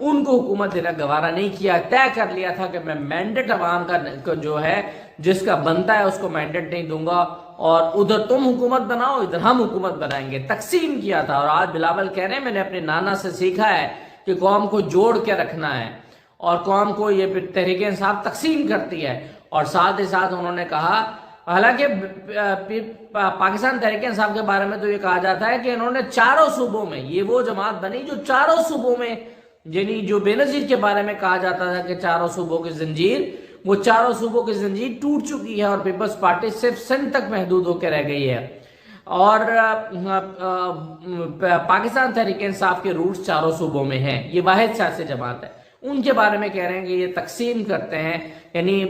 ان کو حکومت دینا گوارا نہیں کیا، طے کر لیا تھا کہ میں مینڈیٹ عوام کا جو ہے جس کا بنتا ہے اس کو مینڈیٹ نہیں دوں گا، اور ادھر تم حکومت بناؤ ادھر ہم حکومت بنائیں گے، تقسیم کیا تھا۔ اور آج بلاول کہہ رہے ہیں میں نے اپنے نانا سے سیکھا ہے کہ قوم کو جوڑ کے رکھنا ہے، اور قوم کو یہ تحریک انصاف تقسیم کرتی ہے۔ اور ساتھ ہی ساتھ انہوں نے کہا، حالانکہ پاکستان تحریک انصاف کے بارے میں تو یہ کہا جاتا ہے کہ انہوں نے چاروں صوبوں میں، یہ وہ جماعت بنی جو چاروں صوبوں میں، یعنی جو بے نظیر کے بارے میں کہا جاتا تھا کہ چاروں صوبوں کی زنجیر، وہ چاروں صوبوں کی زنجیر ٹوٹ چکی ہے، اور پیپلز پارٹی صرف سندھ تک محدود ہو کے رہ گئی ہے، اور پاکستان تحریک انصاف کے روٹس چاروں صوبوں میں ہیں، یہ واحد سیاسی جماعت ہے۔ ان کے بارے میں کہہ رہے ہیں کہ یہ تقسیم کرتے ہیں، یعنی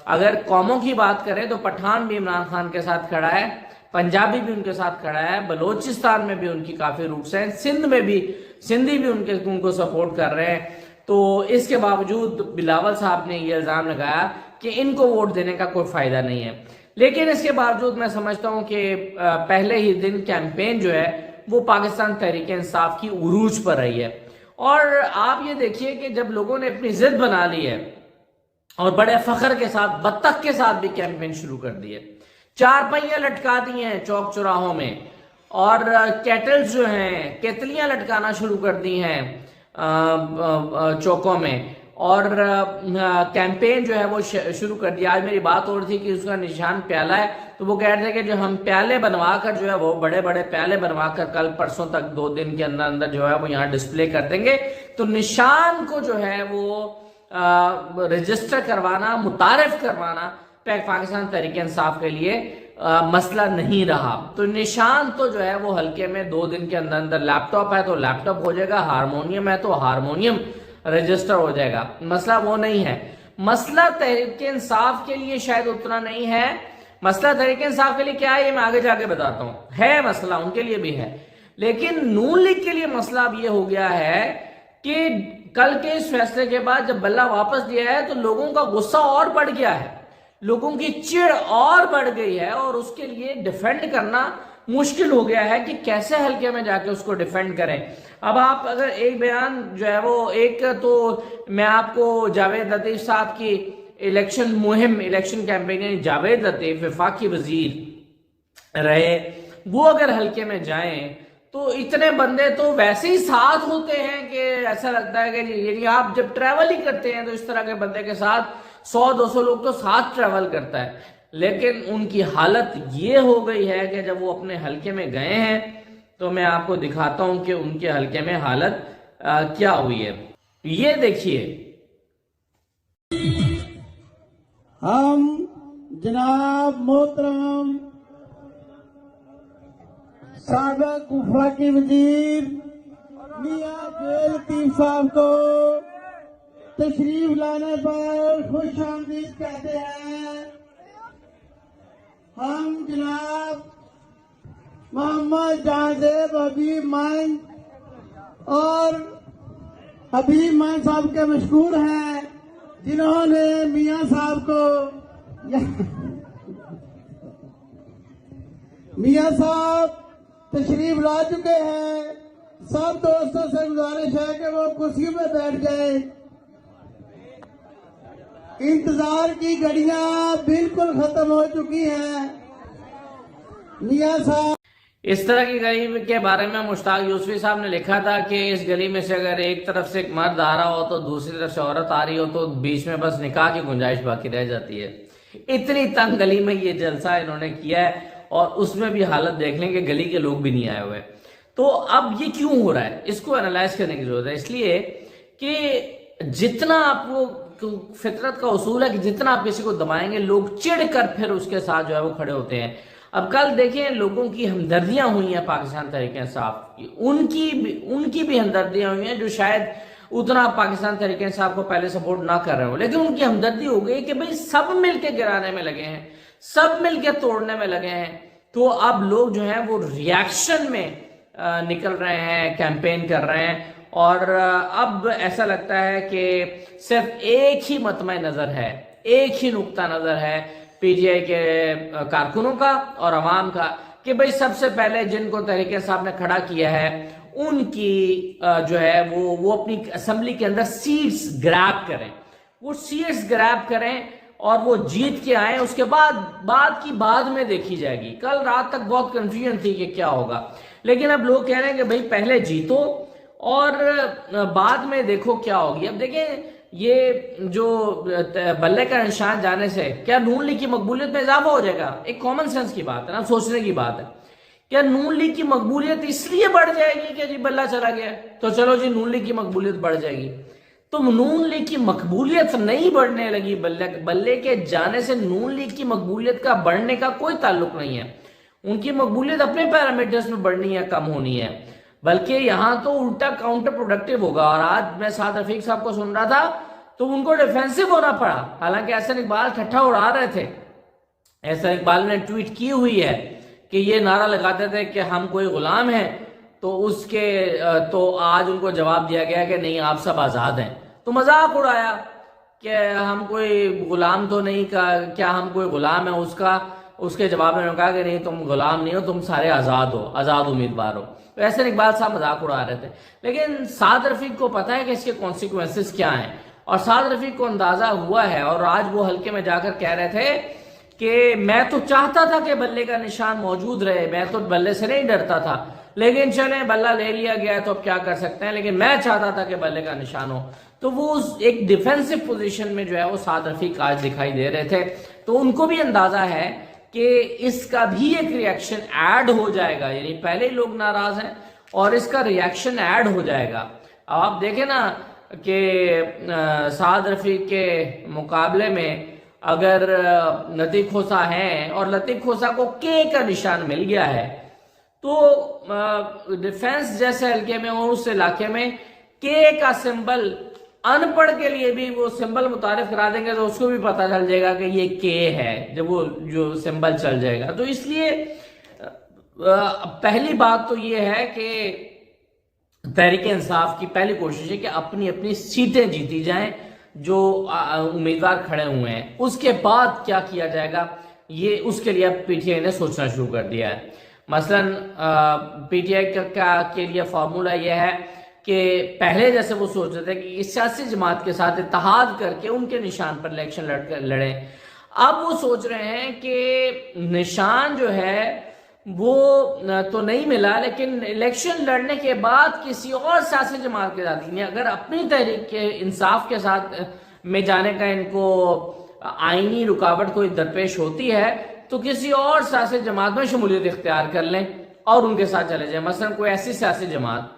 اگر قوموں کی بات کریں تو پٹھان بھی عمران خان کے ساتھ کھڑا ہے، پنجابی بھی ان کے ساتھ کھڑا ہے، بلوچستان میں بھی ان کی کافی روٹس ہیں، سندھ میں بھی سندھی بھی ان کو سپورٹ کر رہے ہیں۔ تو اس کے باوجود بلاول صاحب نے یہ الزام لگایا کہ ان کو ووٹ دینے کا کوئی فائدہ نہیں ہے، لیکن اس کے باوجود میں سمجھتا ہوں کہ پہلے ہی دن کیمپین جو ہے وہ پاکستان تحریک انصاف کی عروج پر رہی ہے۔ اور آپ یہ دیکھیے کہ جب لوگوں نے اپنی ضد بنا لی ہے اور بڑے فخر کے ساتھ بطخ کے ساتھ بھی کیمپین شروع کر دی ہے، چار پہیاں لٹکا دی ہیں چوک چوراہوں میں، اور کیٹلز جو ہیں کیتلیاں لٹکانا شروع کر دی ہیں چوکوں میں، اور کیمپین جو ہے وہ شروع کر دیا۔ آج میری بات ہو رہی تھی کہ اس کا نشان پیالہ ہے، تو وہ کہہ رہے تھے کہ جو ہم پیالے بنوا کر جو ہے وہ بڑے بڑے پیالے بنوا کر کل پرسوں تک 2 دن کے اندر جو ہے وہ یہاں ڈسپلے کر دیں گے، تو نشان کو جو ہے وہ رجسٹر کروانا، متعارف کروانا پاکستان تحریک انصاف کے لیے مسئلہ نہیں رہا۔ تو نشان تو جو ہے وہ حلقے میں 2 دن کے اندر لیپ ٹاپ ہے تو لیپ ٹاپ ہو جائے گا، ہارمونیم ہے تو ہارمونیم رجسٹر ہو جائے گا، مسئلہ وہ نہیں ہے۔ مسئلہ تحریک انصاف کے لیے شاید اتنا نہیں ہے، مسئلہ تحریک انصاف کے لیے کیا ہے یہ میں آگے جا کے بتاتا ہوں، ہے مسئلہ ان کے لیے بھی ہے، لیکن نون لیگ کے لیے مسئلہ اب یہ ہو گیا ہے کہ کل کے اس فیصلے کے بعد جب بلہ واپس دیا ہے تو لوگوں کا غصہ اور بڑھ گیا ہے، لوگوں کی چڑ اور بڑھ گئی ہے، اور اس کے لیے ڈیفینڈ کرنا مشکل ہو گیا ہے کہ کیسے حلقے میں جا کے اس کو ڈیفینڈ کریں۔ اب آپ اگر ایک بیان جو ہے وہ ایک تو میں آپ کو جاوید لطیف صاحب کی الیکشن کیمپین، یعنی جاوید لطیف وفاقی وزیر رہے، وہ اگر حلقے میں جائیں تو اتنے بندے تو ویسے ہی ساتھ ہوتے ہیں کہ ایسا لگتا ہے کہ یعنی آپ جب ٹریول ہی کرتے ہیں تو اس طرح کے بندے کے ساتھ 100-200 لوگ تو ساتھ ٹریول کرتا ہے، لیکن ان کی حالت یہ ہو گئی ہے کہ جب وہ اپنے حلقے میں گئے ہیں تو میں آپ کو دکھاتا ہوں کہ ان کے حلقے میں حالت کیا ہوئی ہے، یہ دیکھیے۔ ہم جناب محترم سابق وفاقی وزیر میاں جاوید لطیف صاحب کو تشریف لانے پر خوش آمدید کہتے ہیں۔ ہم جناب محمد جہانزیب حبیب مائن اور حبیب مائن صاحب کے مشکور ہیں جنہوں نے میاں صاحب کو میاں صاحب تشریف لا چکے ہیں، سب دوستوں سے گزارش ہے کہ وہ کرسی پہ بیٹھ جائیں، انتظار کی گھڑیاں بالکل ختم ہو چکی ہیں۔ میاں صاحب اس طرح کی گلی کے بارے میں مشتاق یوسفی صاحب نے لکھا تھا کہ اس گلی میں سے اگر ایک طرف سے ایک مرد آ رہا ہو تو دوسری طرف سے عورت آ رہی ہو تو بیچ میں بس نکاح کی گنجائش باقی رہ جاتی ہے۔ اتنی تنگ گلی میں یہ جلسہ انہوں نے کیا ہے، اور اس میں بھی حالت دیکھ لیں کہ گلی کے لوگ بھی نہیں آئے ہوئے۔ تو اب یہ کیوں ہو رہا ہے، اس کو انالائز کرنے کی ضرورت ہے، اس لیے کہ جتنا آپ کو فطرت کا اصول ہے کہ جتنا آپ کسی کو دبائیں گے لوگ چڑھ کر پھر اس کے ساتھ جو ہے وہ کھڑے ہوتے ہیں۔ اب کل دیکھیں لوگوں کی ہمدردیاں ہوئی ہیں پاکستان تحریک انصاف کی، ان کی بھی ہمدردیاں ہوئی ہیں جو شاید اتنا پاکستان تحریک انصاف کو پہلے سپورٹ نہ کر رہے ہوں، لیکن ان کی ہمدردی ہو گئی کہ بھئی سب مل کے گرانے میں لگے ہیں، سب مل کے توڑنے میں لگے ہیں، تو اب لوگ جو ہیں وہ ریاکشن میں نکل رہے ہیں، کیمپین کر رہے ہیں، اور اب ایسا لگتا ہے کہ صرف ایک ہی مطمع نظر ہے، ایک ہی نقطہ نظر ہے پی ٹی آئی کے کارکنوں کا اور عوام کا کہ بھئی سب سے پہلے جن کو تحریک انصاف نے کھڑا کیا ہے ان کی جو ہے وہ اپنی اسمبلی کے اندر سیٹس گریب کریں، وہ سیٹس گریب کریں اور وہ جیت کے آئیں. اس کے بعد میں دیکھی جائے گی. کل رات تک بہت کنفیوژن تھی کہ کیا ہوگا، لیکن اب لوگ کہہ رہے ہیں کہ بھائی پہلے جیتو اور بعد میں دیکھو کیا ہوگی. اب دیکھیں یہ جو بلے کا نشان جانے سے کیا نون لیگ کی مقبولیت میں اضافہ ہو جائے گا؟ ایک کامن سینس کی بات ہے نا، سوچنے کی بات ہے. کیا نون لیگ کی مقبولیت اس لیے بڑھ جائے گی کہ جی بلہ چلا گیا تو چلو جی نون لیگ کی مقبولیت بڑھ جائے گی؟ تو نون لیگ کی مقبولیت نہیں بڑھنے لگی. بلے کے جانے سے نون لیگ کی مقبولیت کا بڑھنے کا کوئی تعلق نہیں ہے. ان کی مقبولیت اپنے پیرامیٹرز میں بڑھنی ہے، کم ہونی ہے. بلکہ یہاں تو الٹا کاؤنٹر پروڈکٹیو ہوگا. اور آج میں سعد رفیق صاحب کو سن رہا تھا تو ان کو ڈیفینسو ہونا پڑا. حالانکہ احسن اقبال ٹھٹھا اڑا رہے تھے. احسن اقبال نے ٹویٹ کی ہوئی ہے کہ یہ نعرہ لگاتے تھے کہ ہم کوئی غلام ہیں، تو آج ان کو جواب دیا گیا کہ نہیں آپ سب آزاد ہیں. تو مذاق اڑایا کہ ہم کوئی غلام تو نہیں، کیا ہم کوئی غلام ہیں؟ اس کے جواب میں کہا کہ نہیں تم غلام نہیں ہو، تم سارے آزاد ہو، آزاد امیدوار ہو. تو احسن اقبال صاحب مذاق اڑا رہے تھے. لیکن سعد رفیق کو پتا ہے کہ اس کے کانسیکوینسز کیا ہیں، اور سعد رفیق کو اندازہ ہوا ہے. اور آج وہ حلقے میں جا کر کہہ رہے تھے کہ میں تو چاہتا تھا کہ بلے کا نشان موجود رہے، میں تو بلے سے نہیں ڈرتا تھا، لیکن چلیں بلہ لے لیا گیا تو اب کیا کر سکتے ہیں، لیکن میں چاہتا تھا کہ بلے کا نشان ہو. تو وہ ایک ڈیفینسو پوزیشن میں جو ہے وہ سعد رفیق آج دکھائی دے رہے تھے. تو ان کو بھی اندازہ ہے کہ اس کا بھی ایک ریاکشن ایڈ ہو جائے گا. یعنی پہلے ہی لوگ ناراض ہیں اور اس کا ریاکشن ایڈ ہو جائے گا. اب آپ دیکھیں نا کہ سعد رفیق کے مقابلے میں اگر لطیف کھوسہ ہیں اور لطیف کھوسہ کو کے کا نشان مل گیا ہے تو ڈیفنس جیسے حلقے میں اور اس علاقے میں کے کا سمبل ان پڑھ کے لیے بھی وہ سمبل متعارف کرا دیں گے تو اس کو بھی پتہ چل جائے گا کہ یہ کے ہے جب وہ جو سمبل چل جائے گا. تو اس لیے پہلی بات تو یہ ہے کہ تحریک انصاف کی پہلی کوشش ہے کہ اپنی اپنی سیٹیں جیتی جائیں جو امیدوار کھڑے ہوئے ہیں. اس کے بعد کیا کیا جائے گا یہ اس کے لیے پی ٹی آئی نے سوچنا شروع کر دیا ہے. مثلاً پی ٹی آئی کے لیے فارمولہ یہ ہے کہ پہلے جیسے وہ سوچ رہے تھے کہ اس سیاسی جماعت کے ساتھ اتحاد کر کے ان کے نشان پر الیکشن لڑیں. اب وہ سوچ رہے ہیں کہ نشان جو ہے وہ تو نہیں ملا، لیکن الیکشن لڑنے کے بعد کسی اور سیاسی جماعت کے ساتھ، یعنی اگر اپنی تحریک کے انصاف کے ساتھ میں جانے کا ان کو آئینی رکاوٹ کوئی درپیش ہوتی ہے تو کسی اور سیاسی جماعت میں شمولیت اختیار کر لیں اور ان کے ساتھ چلے جائیں. مثلا کوئی ایسی سیاسی جماعت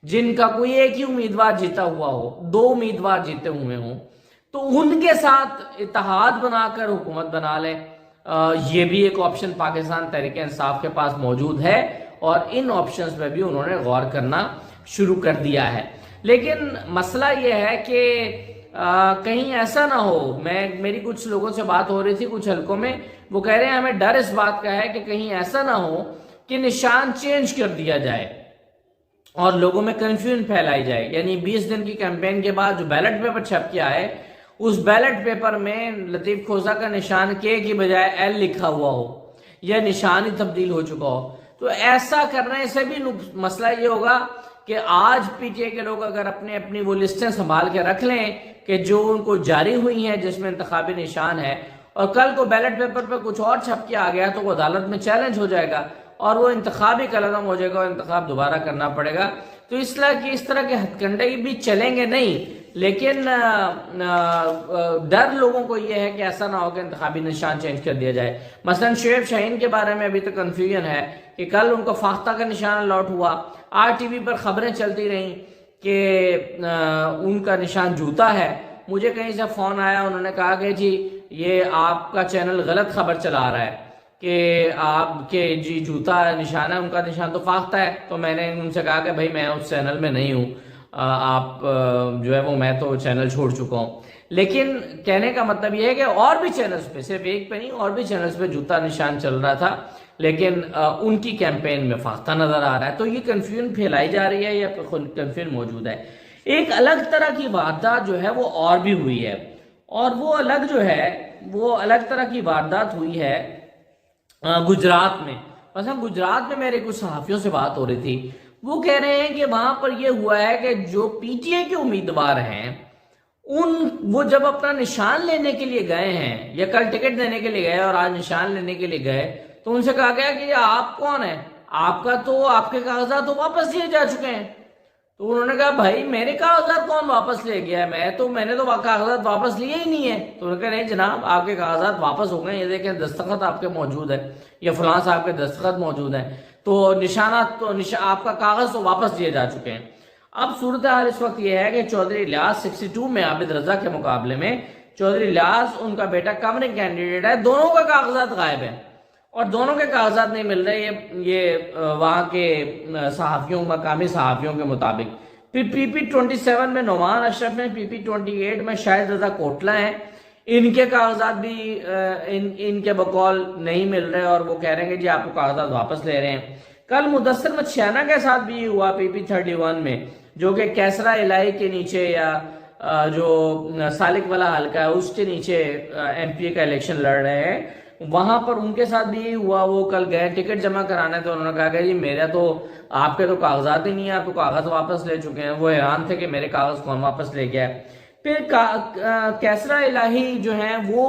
جن کا کوئی ایک ہی امیدوار جیتا ہوا ہو، 2 امیدوار جیتے ہوئے ہوں، تو ان کے ساتھ اتحاد بنا کر حکومت بنا لیں. یہ بھی ایک آپشن پاکستان تحریک انصاف کے پاس موجود ہے اور ان آپشنز پہ بھی انہوں نے غور کرنا شروع کر دیا ہے. لیکن مسئلہ یہ ہے کہ کہیں ایسا نہ ہو، میری کچھ لوگوں سے بات ہو رہی تھی کچھ حلقوں میں، وہ کہہ رہے ہیں ہمیں ڈر اس بات کا ہے کہ کہیں ایسا نہ ہو کہ نشان چینج کر دیا جائے اور لوگوں میں کنفیوژن پھیلائی جائے. یعنی 20 دن کی کیمپین کے بعد جو بیلٹ پیپر چھپ کے آئے اس بیلٹ پیپر میں لطیف کھوسہ کا نشان کے کی بجائے ایل لکھا ہوا ہو یا نشان ہی تبدیل ہو چکا ہو. تو ایسا کرنے سے بھی مسئلہ یہ ہوگا کہ آج پی ٹی آئی کے لوگ اگر اپنی وہ لسٹیں سنبھال کے رکھ لیں کہ جو ان کو جاری ہوئی ہیں جس میں انتخابی نشان ہے، اور کل کو بیلٹ پیپر پہ کچھ اور چھپ کے آ گیا تو وہ عدالت میں چیلنج ہو جائے گا اور وہ انتخابی قلم ہو جائے گا اور انتخاب دوبارہ کرنا پڑے گا. تو اس طرح کے ہتھ کنڈے بھی چلیں گے نہیں، لیکن ڈر لوگوں کو یہ ہے کہ ایسا نہ ہو کہ انتخابی نشان چینج کر دیا جائے. مثلا شعیب شاہین کے بارے میں ابھی تک کنفیوژن ہے کہ کل ان کو فاختہ کا نشان الاٹ ہوا، آر ٹی وی پر خبریں چلتی رہیں کہ ان کا نشان جوتا ہے. مجھے کہیں سے فون آیا، انہوں نے کہا کہ جی یہ آپ کا چینل غلط خبر چلا رہا ہے کہ آپ کے جی جوتا نشان ہے، ان کا نشان تو فاختہ ہے. تو میں نے ان سے کہا کہ بھائی میں اس چینل میں نہیں ہوں، آپ جو ہے وہ میں تو چینل چھوڑ چکا ہوں. لیکن کہنے کا مطلب یہ ہے کہ اور بھی چینلز پہ، صرف ایک پہ نہیں، اور بھی چینلز پہ جوتا نشان چل رہا تھا لیکن ان کی کیمپین میں فاختہ نظر آ رہا ہے. تو یہ کنفیوژن پھیلائی جا رہی ہے یا کنفیوژن موجود ہے. ایک الگ طرح کی واردات جو ہے وہ اور بھی ہوئی ہے، اور وہ الگ طرح کی واردات ہوئی ہے گجرات میں. مثلا گجرات میں میرے کچھ صحافیوں سے بات ہو رہی تھی، وہ کہہ رہے ہیں کہ وہاں پر یہ ہوا ہے کہ جو پی ٹی آئی کے امیدوار ہیں وہ جب اپنا نشان لینے کے لیے گئے ہیں یا کل ٹکٹ دینے کے لیے گئے اور آج نشان لینے کے لیے گئے تو ان سے کہا گیا کہ آپ کون ہیں، آپ کے کاغذات تو واپس لیے جا چکے ہیں۔ تو انہوں نے کہا بھائی میرے کاغذات کون واپس لے گیا ہے، میں نے تو کاغذات واپس لیے ہی نہیں ہے۔ تو انہوں نے کہا نہیں جناب آپ کے کاغذات واپس ہو گئے، یہ دیکھیں دستخط آپ کے موجود ہے یا فلاں صاحب کے دستخط موجود ہیں، تو نشانات آپ کا کاغذ تو واپس لیے جا چکے ہیں۔ اب صورتحال اس وقت یہ ہے کہ چودھری الیاس 62 میں عابد رضا کے مقابلے میں چودھری الیاس ان کا بیٹا کورنگ کینڈیڈیٹ ہے، دونوں کا کاغذات غائب ہیں اور دونوں کے کاغذات نہیں مل رہے، یہ وہاں کے مقامی صحافیوں کے مطابق۔ پھر پی پی 27 میں نعمان اشرف ہیں، پی پی 28 میں شاہد رضا کوٹلہ ہیں، ان کے کاغذات بھی ان کے بقول نہیں مل رہے اور وہ کہہ رہے ہیں کہ جی آپ کو کاغذات واپس لے رہے ہیں۔ کل مدثر مچھیانہ کے ساتھ بھی ہوا پی پی 31 میں، جو کہ کیسرا الہی کے نیچے یا جو سالک والا حلقہ ہے اس کے نیچے ایم پی اے کا الیکشن لڑ رہے ہیں، وہاں پر ان کے ساتھ بھی ہوا۔ وہ کل گئے ٹکٹ جمع کرانے تو انہوں نے کہا کہ جی میرا تو آپ کے تو کاغذات ہی نہیں ہیں، آپ تو کاغذ واپس لے چکے ہیں۔ وہ حیران تھے کہ میرے کاغذ کون واپس لے گیا ہے۔ پھر کیسرا الہی جو ہیں وہ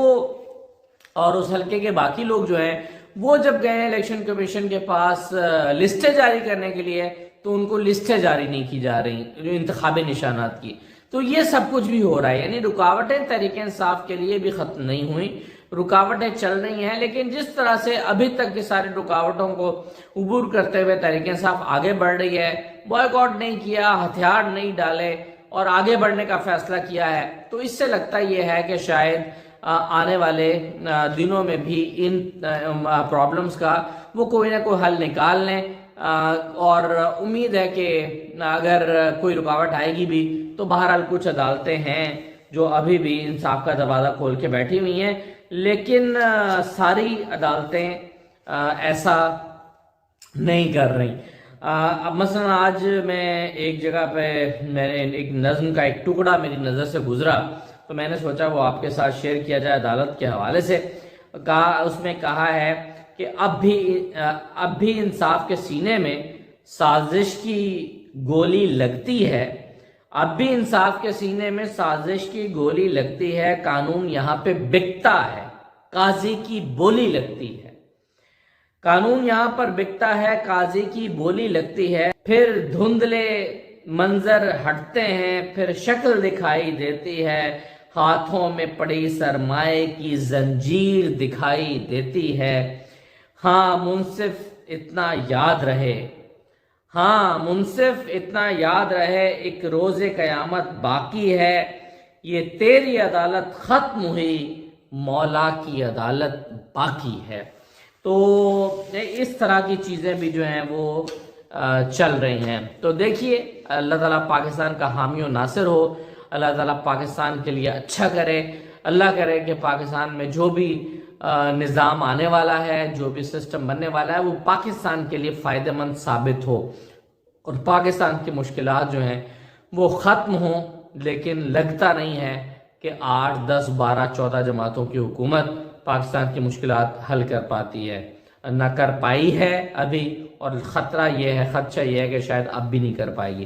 اور اس حلقے کے باقی لوگ جو ہیں وہ جب گئے الیکشن کمیشن کے پاس لسٹیں جاری کرنے کے لیے تو ان کو لسٹیں جاری نہیں کی جا رہی جو انتخابی نشانات کی۔ تو یہ سب کچھ بھی ہو رہا ہے، یعنی رکاوٹیں تحریک انصاف کے لیے بھی ختم نہیں ہوئی، رکاوٹیں چل رہی ہیں، لیکن جس طرح سے ابھی تک کی ساری رکاوٹوں کو عبور کرتے ہوئے تحریک انصاف آگے بڑھ رہی ہے، بوائیکاٹ نہیں کیا، ہتھیار نہیں ڈالے اور آگے بڑھنے کا فیصلہ کیا ہے، تو اس سے لگتا یہ ہے کہ شاید آنے والے دنوں میں بھی ان پرابلمز کا وہ کوئی نہ کوئی حل نکال لیں، اور امید ہے کہ اگر کوئی رکاوٹ آئے گی بھی تو بہرحال کچھ عدالتیں ہیں جو ابھی بھی انصاف کا دروازہ کھول کے بیٹھی ہوئی ہیں، لیکن ساری عدالتیں ایسا نہیں کر رہی۔ اب مثلا آج میں ایک جگہ پہ ایک نظم کا ایک ٹکڑا میری نظر سے گزرا تو میں نے سوچا وہ آپ کے ساتھ شیئر کیا جائے عدالت کے حوالے سے۔ اس میں کہا ہے کہ اب بھی انصاف کے سینے میں سازش کی گولی لگتی ہے، اب بھی انصاف کے سینے میں سازش کی گولی لگتی ہے، قانون یہاں پہ بکتا ہے، قاضی کی بولی لگتی ہے، قانون یہاں پر بکتا ہے، قاضی کی بولی لگتی ہے، پھر دھندلے منظر ہٹتے ہیں، پھر شکل دکھائی دیتی ہے، ہاتھوں میں پڑی سرمائے کی زنجیر دکھائی دیتی ہے۔ ہاں منصف اتنا یاد رہے، ہاں منصف اتنا یاد رہے، ایک روز قیامت باقی ہے، یہ تیری عدالت ختم ہوئی، مولا کی عدالت باقی ہے۔ تو اس طرح کی چیزیں بھی جو ہیں وہ چل رہی ہیں۔ تو دیکھیے اللہ تعالیٰ پاکستان کا حامی و ناصر ہو، اللہ تعالیٰ پاکستان کے لیے اچھا کرے، اللہ کرے کہ پاکستان میں جو بھی نظام آنے والا ہے، جو بھی سسٹم بننے والا ہے وہ پاکستان کے لیے فائدہ مند ثابت ہو اور پاکستان کی مشکلات جو ہیں وہ ختم ہوں۔ لیکن لگتا نہیں ہے کہ 8، 10، 12، 14 جماعتوں کی حکومت پاکستان کی مشکلات حل کر پاتی ہے، نہ کر پائی ہے ابھی، اور خطرہ یہ ہے، خدشہ یہ ہے کہ شاید اب بھی نہیں کر پائے گی۔